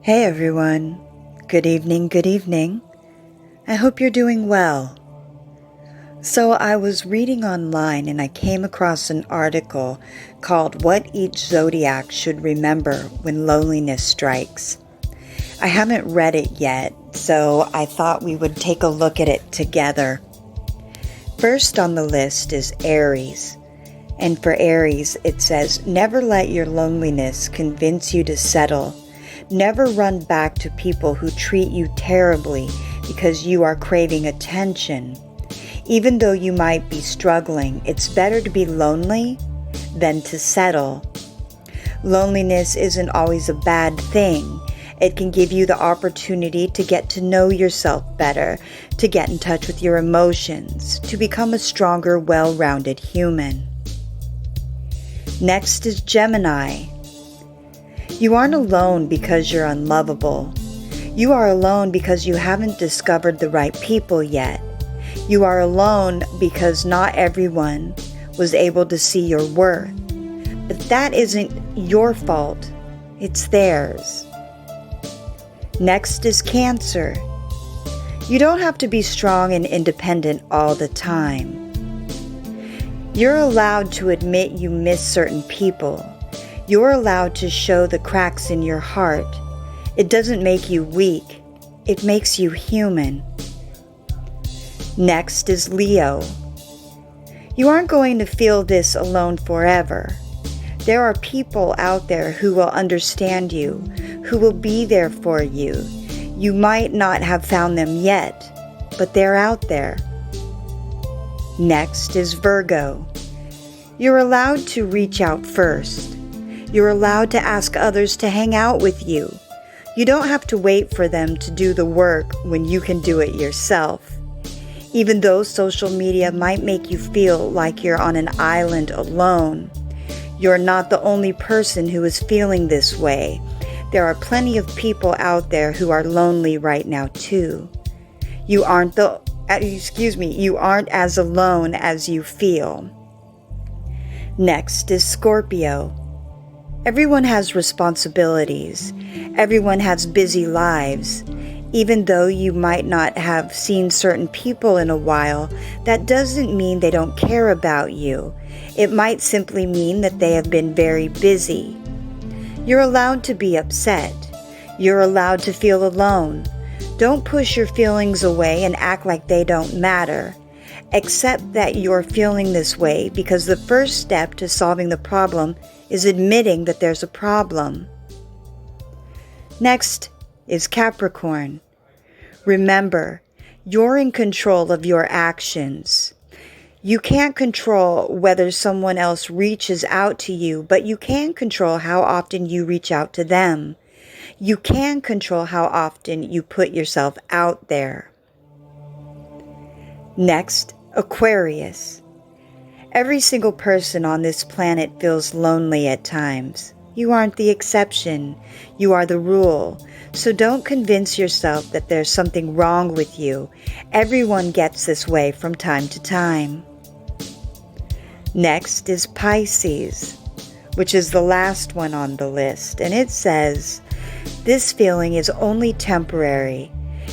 Hey everyone, good evening, good evening. I hope you're doing well. So I was reading online and I came across an article called What Each Zodiac Should Remember When Loneliness Strikes. I haven't read it yet, so I thought we would take a look at it together. First on the list is Aries. And for Aries, it says, never let your loneliness convince you to settle. Never run back to people who treat you terribly because you are craving attention. Even though you might be struggling, it's better to be lonely than to settle. Loneliness isn't always a bad thing. It can give you the opportunity to get to know yourself better, to get in touch with your emotions, to become a stronger, well-rounded human. Next is Gemini. You aren't alone because you're unlovable. You are alone because you haven't discovered the right people yet. You are alone because not everyone was able to see your worth. But that isn't your fault. It's theirs. Next is Cancer. You don't have to be strong and independent all the time. You're allowed to admit you miss certain people. You're allowed to show the cracks in your heart. It doesn't make you weak. It makes you human. Next is Leo. You aren't going to feel this alone forever. There are people out there who will understand you, who will be there for you. You might not have found them yet, but they're out there. Next is Virgo. You're allowed to reach out first. You're allowed to ask others to hang out with you. You don't have to wait for them to do the work when you can do it yourself. Even though social media might make you feel like you're on an island alone, you're not the only person who is feeling this way. There are plenty of people out there who are lonely right now too. You aren't as alone as you feel. Next is Scorpio. Everyone has responsibilities. Everyone has busy lives. Even though you might not have seen certain people in a while, that doesn't mean they don't care about you. It might simply mean that they have been very busy. You're allowed to be upset. You're allowed to feel alone. Don't push your feelings away and act like they don't matter. Accept that you're feeling this way because the first step to solving the problem is admitting that there's a problem. Next is Capricorn. Remember, you're in control of your actions. You can't control whether someone else reaches out to you, but you can control how often you reach out to them. You can control how often you put yourself out there. Next, Aquarius. Every single person on this planet feels lonely at times. You aren't the exception. You are the rule. So don't convince yourself that there's something wrong with you. Everyone gets this way from time to time. Next is Pisces, which is the last one on the list. And it says, this feeling is only temporary.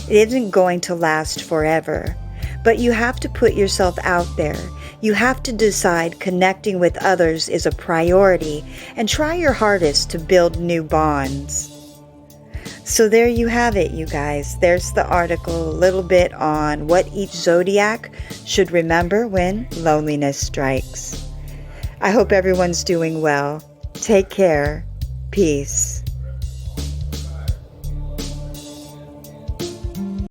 It isn't going to last forever. But you have to put yourself out there. You have to decide connecting with others is a priority and try your hardest to build new bonds. So there you have it, you guys. There's the article, a little bit on what each zodiac should remember when loneliness strikes. I hope everyone's doing well. Take care. Peace.